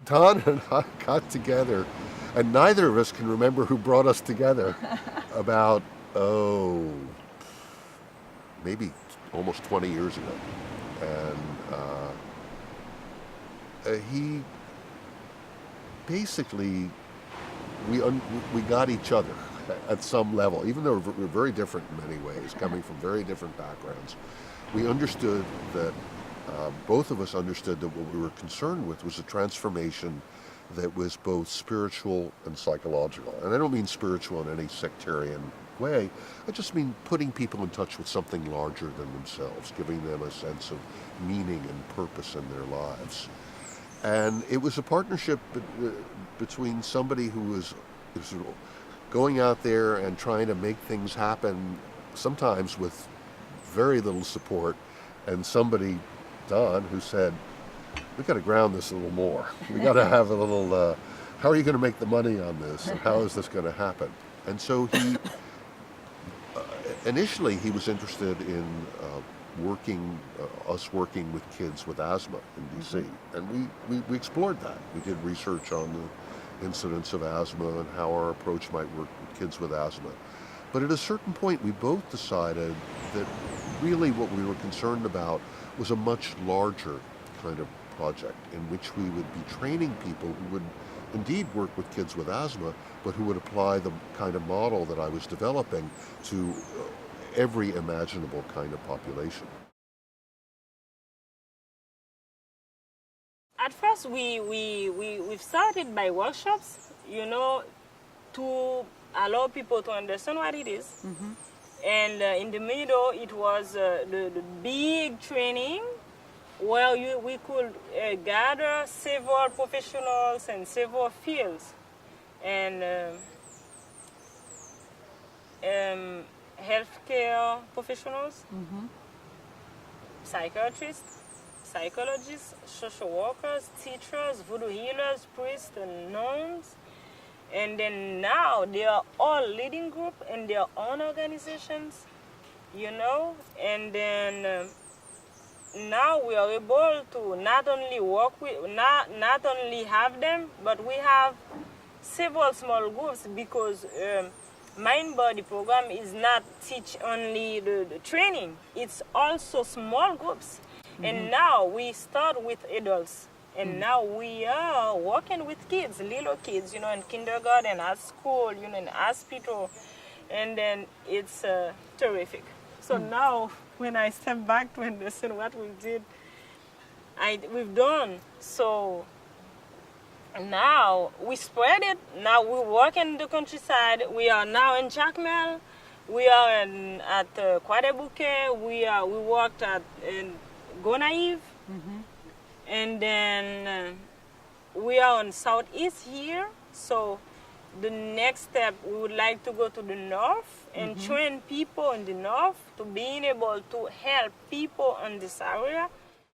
Don and I got together, and neither of us can remember who brought us together about, oh, maybe almost 20 years ago. And he basically, we got each other at some level, even though we're very different in many ways, coming from very different backgrounds. We understood that both of us understood that what we were concerned with was a transformation that was both spiritual and psychological. And I don't mean spiritual in any sectarian way. I just mean putting people in touch with something larger than themselves, giving them a sense of meaning and purpose in their lives. And it was a partnership between somebody who was sort of going out there and trying to make things happen, sometimes with very little support, and somebody, Don, who said, we got to ground this a little more. We got to have a little, how are you going to make the money on this? And how is this going to happen? And so initially he was interested in us working with kids with asthma in DC. And we explored that. We did research on the incidence of asthma and how our approach might work with kids with asthma. But at a certain point, we both decided that really what we were concerned about was a much larger kind of project in which we would be training people who would indeed work with kids with asthma, but who would apply the kind of model that I was developing to every imaginable kind of population. At first, we've started by workshops, to allow people to understand what it is. And in the middle, it was the big training where we could gather several professionals and several fields. And healthcare professionals, psychiatrists, psychologists, social workers, teachers, voodoo healers, priests, and nuns. And then now they are all leading group in their own organizations, and then now we are able to not only work with, not only have them, but we have several small groups because Mind Body program is not teach only the training, it's also small groups. And now we start with adults. And now we are working with kids, little kids, in kindergarten, at school, in hospital. And then it's terrific. So now when I step back to understand what we did, we've done. So now we spread it. Now we work in the countryside. We are now in Jacmel. We are at Kwadebuke. We worked in Gonaive. And then we are on southeast here. So the next step, we would like to go to the north and train people in the north to being able to help people in this area